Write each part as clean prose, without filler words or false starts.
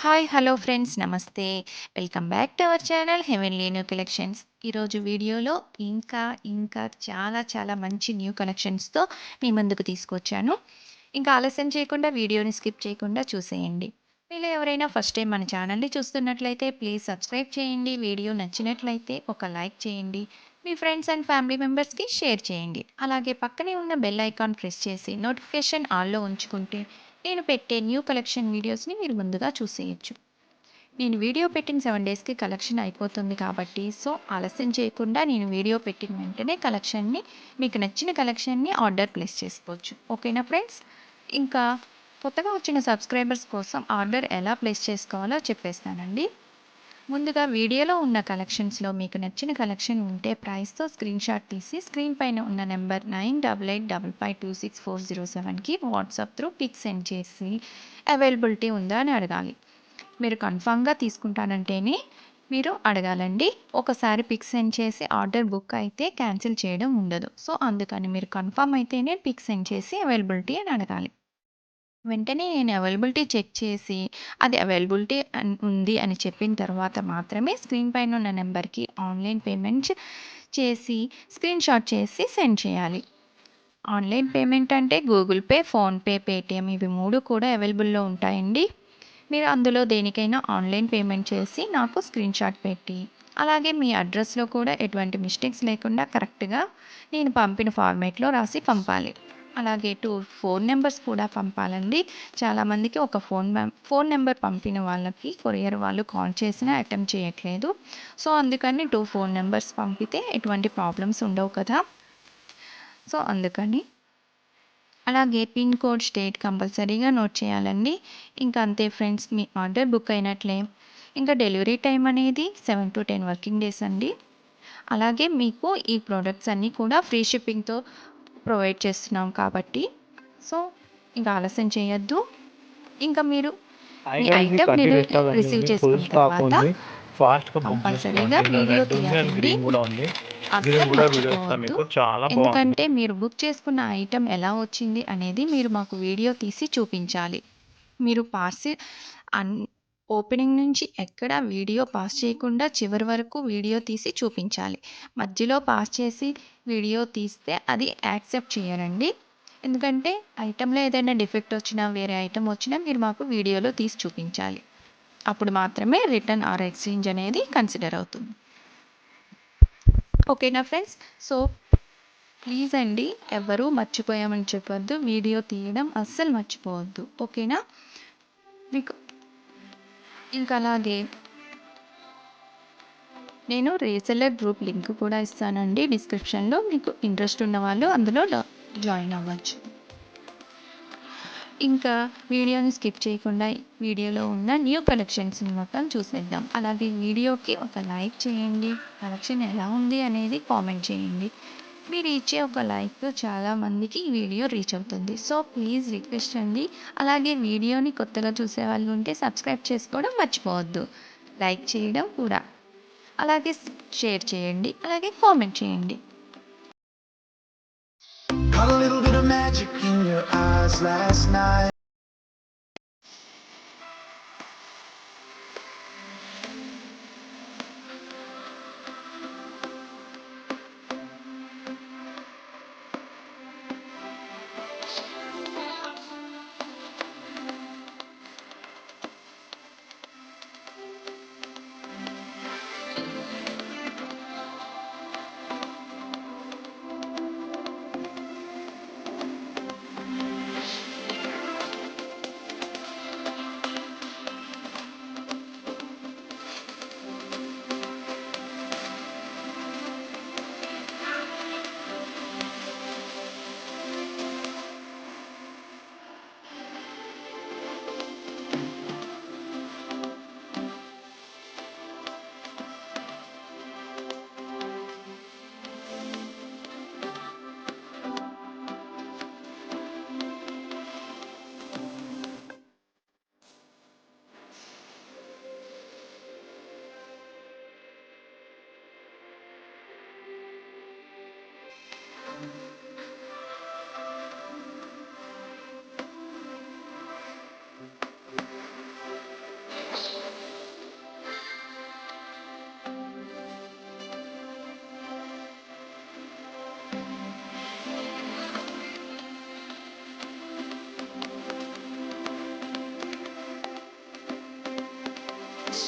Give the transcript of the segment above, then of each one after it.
Hi hello friends నమస్తే. Welcome back to our channel heavenly new collections. ఈరోజు వీడియోలో ఇంకా చాలా మంచి న్యూ కలెక్షన్స్‌తో మీ ముందుకు తీసుకొచ్చాను. ఇంకా ఆలస్యం చేయకుండా వీడియోని స్కిప్ చేయకుండా చూసేయండి. మీలో ఎవరైనా ఫస్ట్ టైం మన ఛానల్‌ని చూస్తున్నట్లయితే ప్లీజ్ సబ్స్క్రైబ్ చేయండి. వీడియో నచ్చినట్లయితే ఒక లైక్ చేయండి. మీ ఫ్రెండ్స్ అండ్ ఫ్యామిలీ మెంబర్స్‌కి షేర్ చేయండి. అలాగే పక్కనే ఉన్న బెల్ ఐకాన్ ప్రెస్ చేసి నోటిఫికేషన్ ఆల్‌లో ఉంచుకుంటే నేను పెట్టే న్యూ కలెక్షన్ వీడియోస్‌ని మీరు ముందుగా చూసేయొచ్చు. నేను వీడియో పెట్టిన 7 డేస్‌కి కలెక్షన్ అయిపోతుంది కాబట్టి, ఆలస్యం చేయకుండా నేను వీడియో పెట్టిన వెంటనే మీకు నచ్చిన కలెక్షన్‌ని ఆర్డర్ ప్లేస్ చేసుకోవచ్చు. ఓకేనా ఫ్రెండ్స్? ఇంకా కొత్తగా వచ్చిన సబ్స్క్రైబర్స్ కోసం ఆర్డర్ ఎలా ప్లేస్ చేసుకోవాలో చెప్పేస్తానండి. ముందుగా వీడియోలో ఉన్న కలెక్షన్స్‌లో మీకు నచ్చిన కలెక్షన్ ఉంటే ప్రైస్‌తో స్క్రీన్‌షాట్ తీసి స్క్రీన్ పైన ఉన్న నంబర్ 9885526407కి వాట్సాప్ త్రూ పిక్ సెండ్ చేసి అవైలబిలిటీ ఉందా అని అడగాలి. మీరు కన్ఫర్మ్‌గా తీసుకుంటానంటేనే మీరు అడగాలండి. ఒకసారి పిక్ సెండ్ చేసి ఆర్డర్ బుక్ అయితే క్యాన్సిల్ చేయడం ఉండదు. అందుకని మీరు కన్ఫర్మ్ అయితేనే పిక్ సెండ్ చేసి అవైలబిలిటీ అని అడగాలి. వెంటనే నేను అవైలబిలిటీ చెక్ చేసి, అది అవైలబిలిటీ ఉంది అని చెప్పిన తర్వాత మాత్రమే స్క్రీన్ పైన ఉన్న నెంబర్‌కి ఆన్‌లైన్ పేమెంట్స్ చేసి, స్క్రీన్‌షాట్ చేసి సెండ్ చేయాలి. ఆన్‌లైన్ పేమెంట్ అంటే గూగుల్ పే, ఫోన్‌పే, పేటీఎం ఇవి 3 కూడా అవైలబుల్‌లో ఉంటాయండి. మీరు అందులో దేనికైనా ఆన్‌లైన్ పేమెంట్ చేసి నాకు స్క్రీన్‌షాట్ పెట్టి, అలాగే మీ అడ్రస్‌లో కూడా ఎటువంటి మిస్టేక్స్ లేకుండా కరెక్ట్‌గా నేను పంపిన ఫార్మాట్‌లో రాసి పంపాలి. అలాగే ఫోన్ నంబర్స్ కూడా పంపాలండి. చాలామందికి ఒక ఫోన్ నంబర్ పంపిన వాళ్ళకి కొరియర్ వాళ్ళు కాల్ చేసినా అటెంప్ట్ చేయట్లేదు. అందుకని 2 ఫోన్ నంబర్స్ పంపితే ఎటువంటి ప్రాబ్లమ్స్ ఉండవు కదా! అందుకని. అలాగే పిన్ కోడ్, స్టేట్ కంపల్సరీగా నోట్ చేయాలండి. ఇంకా అంతే ఫ్రెండ్స్, మీ ఆర్డర్ బుక్ అయినట్లే. ఇంకా డెలివరీ టైం అనేది 7-10 వర్కింగ్ డేస్ అండి. అలాగే మీకు ఈ ప్రొడక్ట్స్ అన్నీ కూడా ఫ్రీ షిప్పింగ్‌తో ప్రొవైడ్ చేస్తున్నాం కాబట్టి, సో ఇంకా ఆలస్యం చేయొద్దు. ఇంకా మీరు మీ ఐటమ్‌కి ఐటెమ్ కంటిన్యూస్‌గా రిసీవ్ వెళ్ళింది. ఫుల్ చేసుకున్న స్టాక్ తర్వాత ఉంది. ఫాస్ట్‌గా బుక్ కంపల్సరీగా చేసుకోండి. ఇలా వీడియో రెడ్ ఉంది అండ్ తీయాలండి. గ్రీన్ కూడా ఉంది. గ్రీన్ అస్సలు కూడా వీడియో ఇస్తా మర్చిపోవద్దు. మీకు. చాలా బాగుంది. ఎందుకంటే మీరు బుక్ చేసుకున్న ఐటెమ్ ఎలా వచ్చింది అనేది మీరు మాకు వీడియో తీసి చూపించాలి. మీరు అన్ ఓపెనింగ్ నుంచి ఎక్కడ వీడియో పాస్ చేయకుండా చివరి వరకు వీడియో తీసి చూపించాలి. మధ్యలో పాస్ చేసి వీడియో తీస్తే అది యాక్సెప్ట్ చేయరండి. ఎందుకంటే ఐటెమ్‌లో ఏదైనా డిఫెక్ట్ వచ్చినా, వేరే ఐటెమ్ వచ్చినా మీరు మాకు వీడియోలో తీసి చూపించాలి. అప్పుడు మాత్రమే రిటర్న్ ఆర్ ఎక్స్చేంజ్ అనేది కన్సిడర్ అవుతుంది. ఓకేనా ఫ్రెండ్స్? ప్లీజ్ అండి, ఎవ్వరూ మర్చిపోయామని చెప్పొద్దు. వీడియో తీయడం అస్సలు మర్చిపోవద్దు. ఓకేనా? మీకు ఇంకా అలాగే నేను రీసెల్లర్ గ్రూప్ లింక్ కూడా ఇస్తానండి డిస్క్రిప్షన్‌లో. మీకు ఇంట్రెస్ట్ ఉన్నవాళ్ళు అందులో జాయిన్ అవ్వచ్చు. ఇంకా వీడియోని స్కిప్ చేయకుండా వీడియోలో ఉన్న న్యూ కలెక్షన్స్‌ని మొత్తం చూసేద్దాం. అలాగే వీడియోకి ఒక లైక్ చేయండి. కలెక్షన్ ఎలా ఉంది అనేది కామెంట్ చేయండి. మీరు ఇచ్చే ఒక లైక్ చాలా మందికి ఈ వీడియో రీచ్ అవుతుంది. ప్లీజ్ రిక్వెస్ట్ అండి. అలాగే వీడియోని కొత్తగా చూసేవాళ్ళు ఉంటే సబ్స్క్రైబ్ చేసుకోవడం మర్చిపోవద్దు. లైక్ చేయడం కూడా. అలాగే షేర్ చేయండి. అలాగే కామెంట్ చేయండి. Caught a little bit of magic in your eyes last night.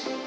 us.